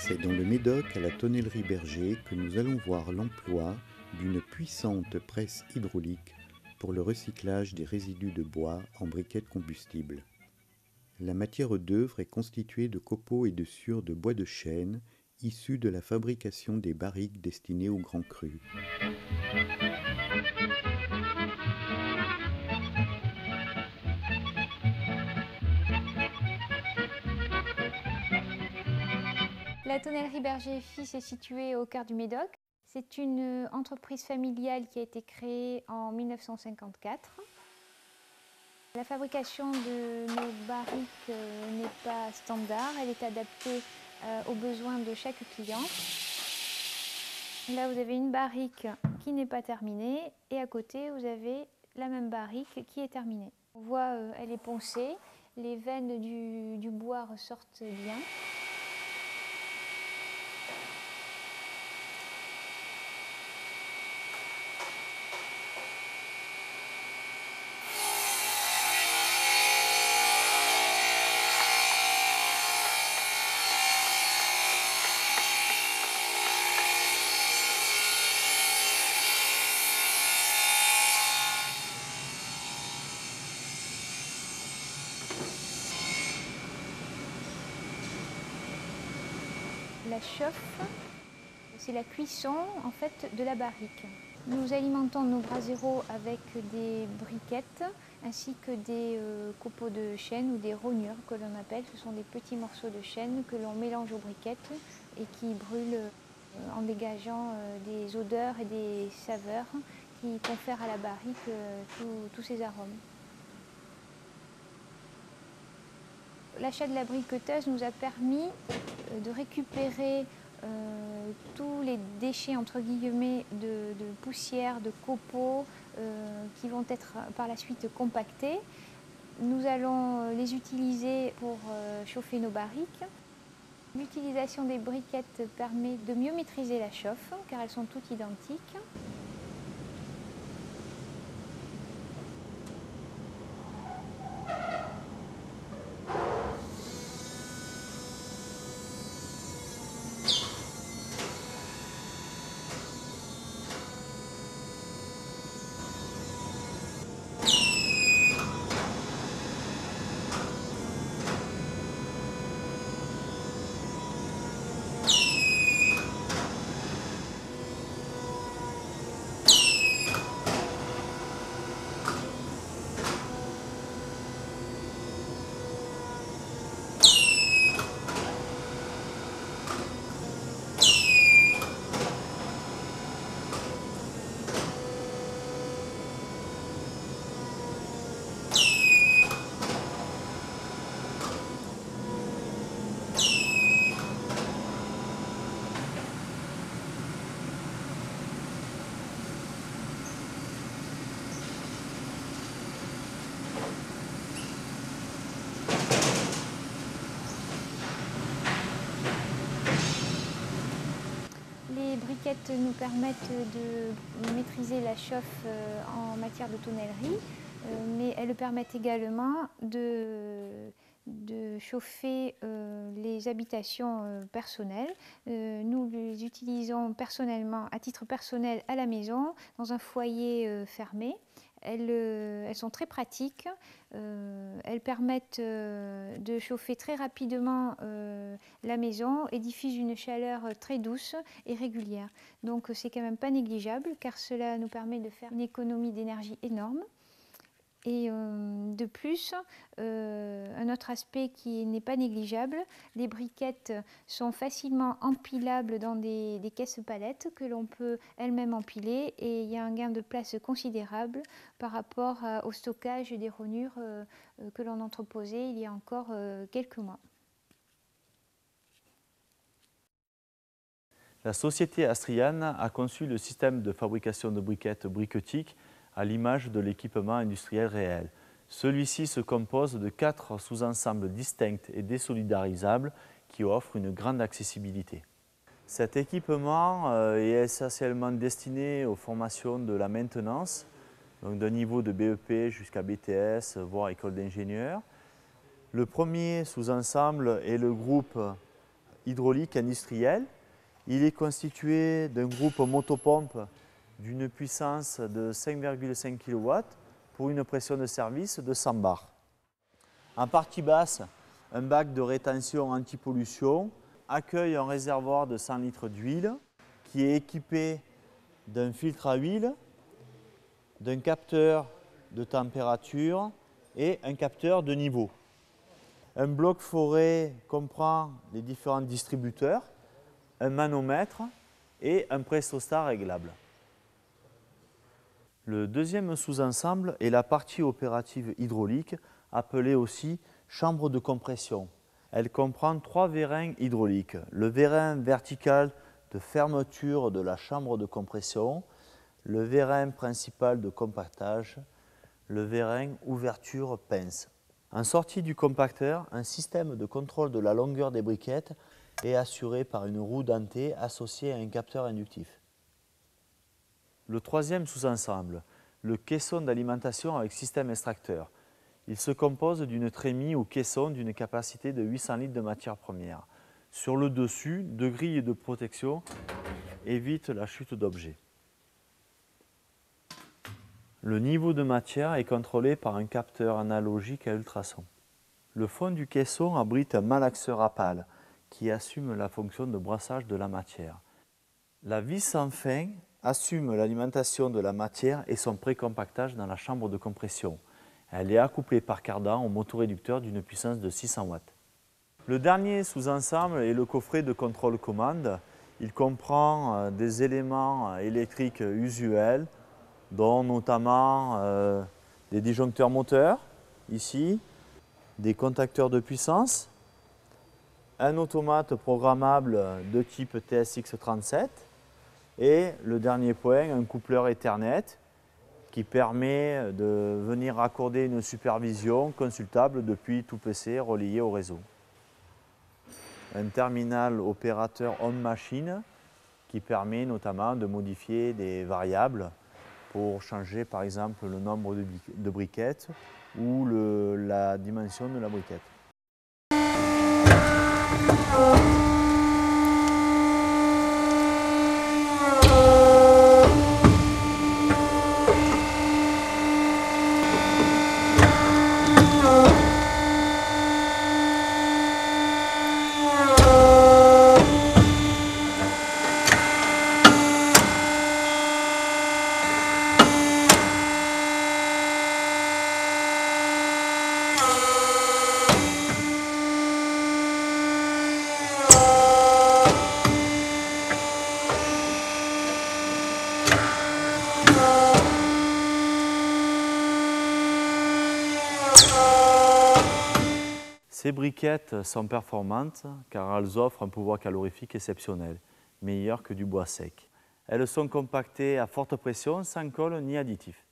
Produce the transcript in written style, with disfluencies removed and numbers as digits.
C'est dans le Médoc, à la tonnellerie Berger, que nous allons voir l'emploi d'une puissante presse hydraulique pour le recyclage des résidus de bois en briquettes combustibles. La matière d'œuvre est constituée de copeaux et de sciures de bois de chêne issus de la fabrication des barriques destinées aux grands crus. La tonnellerie Berger et Fils est située au cœur du Médoc. C'est une entreprise familiale qui a été créée en 1954. La fabrication de nos barriques n'est pas standard, elle est adaptée aux besoins de chaque client. Là, vous avez une barrique qui n'est pas terminée et à côté, vous avez la même barrique qui est terminée. On voit, elle est poncée, les veines du bois ressortent bien. La chauffe, c'est la cuisson en fait de la barrique. Nous alimentons nos braseros avec des briquettes ainsi que des copeaux de chêne ou des rognures que l'on appelle. Ce sont des petits morceaux de chêne que l'on mélange aux briquettes et qui brûlent en dégageant des odeurs et des saveurs qui confèrent à la barrique tous ces arômes. L'achat de la briqueteuse nous a permis de récupérer tous les déchets entre guillemets de poussière, de copeaux qui vont être par la suite compactés. Nous allons les utiliser pour chauffer nos barriques. L'utilisation des briquettes permet de mieux maîtriser la chauffe car elles sont toutes identiques. Les briquettes nous permettent de maîtriser la chauffe en matière de tonnellerie, mais elles permettent également de chauffer les habitations personnelles. Nous les utilisons personnellement, à titre personnel à la maison, dans un foyer fermé. Elles sont très pratiques, elles permettent de chauffer très rapidement la maison et diffusent une chaleur très douce et régulière. Donc c'est quand même pas négligeable car cela nous permet de faire une économie d'énergie énorme. Et de plus, un autre aspect qui n'est pas négligeable, les briquettes sont facilement empilables dans des caisses palettes que l'on peut elles-mêmes empiler et il y a un gain de place considérable par rapport au stockage des rognures que l'on entreposait il y a encore quelques mois. La société Astrian a conçu le système de fabrication de briquettes briquetiques à l'image de l'équipement industriel réel. Celui-ci se compose de 4 sous-ensembles distincts et désolidarisables qui offrent une grande accessibilité. Cet équipement est essentiellement destiné aux formations de la maintenance, donc d'un niveau de BEP jusqu'à BTS, voire école d'ingénieur. Le premier sous-ensemble est le groupe hydraulique industriel. Il est constitué d'un groupe motopompe d'une puissance de 5,5 kW pour une pression de service de 100 bars. En partie basse, un bac de rétention anti-pollution accueille un réservoir de 100 litres d'huile qui est équipé d'un filtre à huile, d'un capteur de température et un capteur de niveau. Un bloc forêt comprend les différents distributeurs, un manomètre et un prestostat réglable. Le deuxième sous-ensemble est la partie opérative hydraulique, appelée aussi chambre de compression. Elle comprend 3 vérins hydrauliques. Le vérin vertical de fermeture de la chambre de compression, le vérin principal de compactage, le vérin ouverture pince. En sortie du compacteur, un système de contrôle de la longueur des briquettes est assuré par une roue dentée associée à un capteur inductif. Le troisième sous-ensemble, le caisson d'alimentation avec système extracteur. Il se compose d'une trémie ou caisson d'une capacité de 800 litres de matière première. Sur le dessus, 2 grilles de protection évitent la chute d'objets. Le niveau de matière est contrôlé par un capteur analogique à ultrasons. Le fond du caisson abrite un malaxeur à pales qui assume la fonction de brassage de la matière. La vis sans fin assume l'alimentation de la matière et son précompactage dans la chambre de compression. Elle est accouplée par cardan au motoréducteur d'une puissance de 600 watts. Le dernier sous-ensemble est le coffret de contrôle-commande. Il comprend des éléments électriques usuels, dont notamment des disjoncteurs moteurs, ici, des contacteurs de puissance, un automate programmable de type TSX37 et le dernier point, un coupleur Ethernet qui permet de venir accorder une supervision consultable depuis tout PC relié au réseau. Un terminal opérateur on-machine qui permet notamment de modifier des variables pour changer par exemple le nombre de briquettes ou la dimension de la briquette. Ces briquettes sont performantes car elles offrent un pouvoir calorifique exceptionnel, meilleur que du bois sec. Elles sont compactées à forte pression sans colle ni additif.